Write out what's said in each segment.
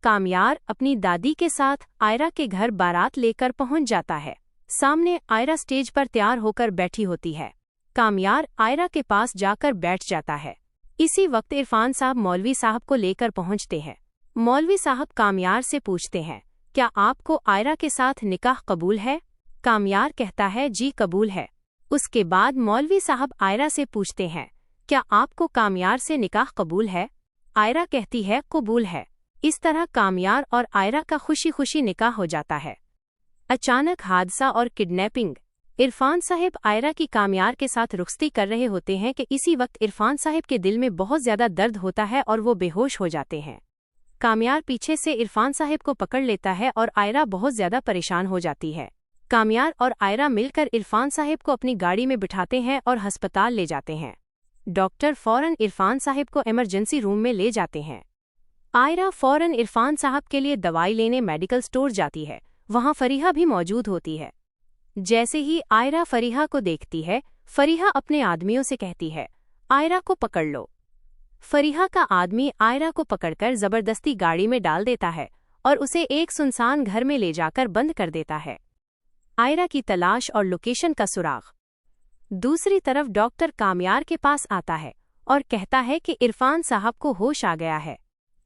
कामयार अपनी दादी के साथ आयरा के घर बारात लेकर पहुंच जाता है। सामने आयरा स्टेज पर तैयार होकर बैठी होती है। कामयार आयरा के पास जाकर बैठ जाता है। इसी वक्त इरफान साहब मौलवी साहब को लेकर पहुंचते हैं। मौलवी साहब कामयार से पूछते हैं, क्या आपको आयरा के साथ निकाह कबूल है? कामयार कहता है, जी कबूल है। उसके बाद मौलवी साहब आयरा से पूछते हैं, क्या आपको कामयार से निकाह कबूल है? आयरा कहती है, कबूल है। इस तरह कामयार और आयरा का खुशी खुशी निकाह हो जाता है। अचानक हादसा और किडनैपिंग। इरफान साहब आयरा की कामयार के साथ रुखसती कर रहे होते हैं कि इसी वक्त इरफान साहब के दिल में बहुत ज्यादा दर्द होता है और वो बेहोश हो जाते हैं। कामयार पीछे से इरफान साहब को पकड़ लेता है और आयरा बहुत ज्यादा परेशान हो जाती है। कामयार और आयरा मिलकर इरफान साहब को अपनी गाड़ी में बिठाते हैं और अस्पताल ले जाते हैं। डॉक्टर फौरन इरफान साहब को इमरजेंसी रूम में ले जाते हैं। आयरा फौरन इरफान साहब के लिए दवाई लेने मेडिकल स्टोर जाती है। वहां फरीहा भी मौजूद होती है। जैसे ही आयरा फरीहा को देखती है, फरीहा अपने आदमियों से कहती है, आयरा को पकड़ लो। फरीहा का आदमी आयरा को पकड़कर जबरदस्ती गाड़ी में डाल देता है और उसे एक सुनसान घर में ले जाकर बंद कर देता है। आयरा की तलाश और लोकेशन का सुराग। दूसरी तरफ डॉक्टर कामयार के पास आता है और कहता है कि इरफान साहब को होश आ गया है।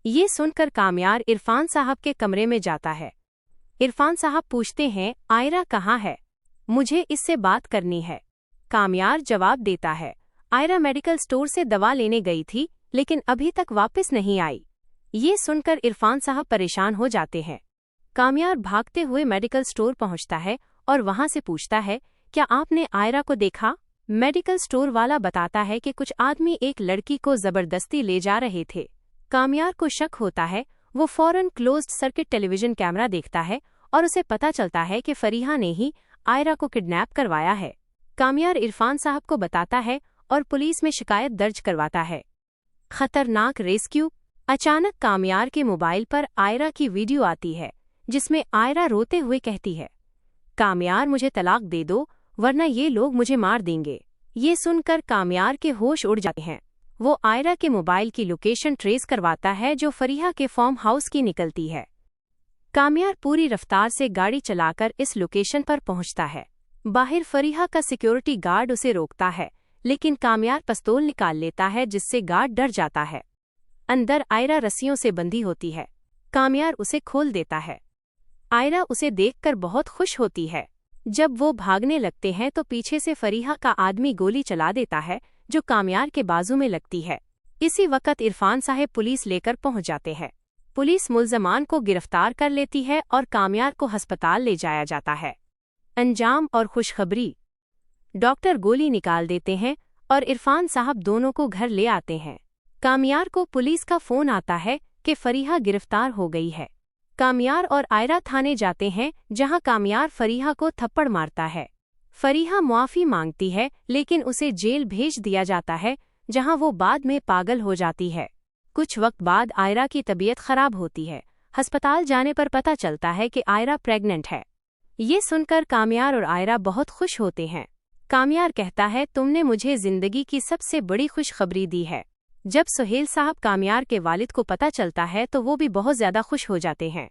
ये सुनकर कामयार इरफान साहब के कमरे में जाता है। इरफान साहब पूछते हैं, आयरा कहाँ है? मुझे इससे बात करनी है। कामयार जवाब देता है, आयरा मेडिकल स्टोर से दवा लेने गई थी, लेकिन अभी तक वापस नहीं आई। ये सुनकर इरफान साहब परेशान हो जाते हैं। कामयार भागते हुए मेडिकल स्टोर पहुंचता है और वहां से पूछता है, क्या आपने आयरा को देखा? मेडिकल स्टोर वाला बताता है कि कुछ आदमी एक लड़की को जबरदस्ती ले जा रहे थे। कामयार को शक होता है। वो फौरन क्लोज्ड सर्किट टेलीविजन कैमरा देखता है और उसे पता चलता है कि फरीहा ने ही आयरा को किडनैप करवाया है। कामयार इरफान साहब को बताता है और पुलिस में शिकायत दर्ज करवाता है। खतरनाक रेस्क्यू। अचानक कामयार के मोबाइल पर आयरा की वीडियो आती है, जिसमें आयरा रोते हुए कहती है, कामयार मुझे तलाक दे दो, वरना ये लोग मुझे मार देंगे। ये सुनकर कामयार के होश उड़ जाते हैं। वो आयरा के मोबाइल की लोकेशन ट्रेस करवाता है जो फरीहा के फार्म हाउस की निकलती है। कामयार पूरी रफ्तार से गाड़ी चलाकर इस लोकेशन पर पहुंचता है। बाहर फरीहा का सिक्योरिटी गार्ड उसे रोकता है, लेकिन कामयार पिस्तौल निकाल लेता है, जिससे गार्ड डर जाता है। अंदर आयरा रस्सियों से बंधी होती है। कामयार उसे खोल देता है। आयरा उसे देखकर बहुत खुश होती है। जब वो भागने लगते हैं तो पीछे से फरीहा का आदमी गोली चला देता है, जो कामयार के बाजू में लगती है। इसी वक्त इरफान साहब पुलिस लेकर पहुंच जाते हैं। पुलिस मुल्ज़मान को गिरफ्तार कर लेती है और कामयार को अस्पताल ले जाया जाता है। अंजाम और खुशखबरी। डॉक्टर गोली निकाल देते हैं और इरफान साहब दोनों को घर ले आते हैं। कामयार को पुलिस का फोन आता है कि फरीहा गिरफ्तार हो गई है। कामयार और आयरा थाने जाते हैं, जहां कामयार फरीहा को थप्पड़ मारता है। फरीहा मुआफ़ी मांगती है, लेकिन उसे जेल भेज दिया जाता है, जहां वो बाद में पागल हो जाती है। कुछ वक्त बाद आयरा की तबीयत खराब होती है। अस्पताल जाने पर पता चलता है कि आयरा प्रेग्नेंट है। ये सुनकर कामयार और आयरा बहुत खुश होते हैं। कामयार कहता है, तुमने मुझे जिंदगी की सबसे बड़ी खुशखबरी दी है। जब सुहेल साहब कामयार के वालिद को पता चलता है तो वो भी बहुत ज्यादा खुश हो जाते हैं।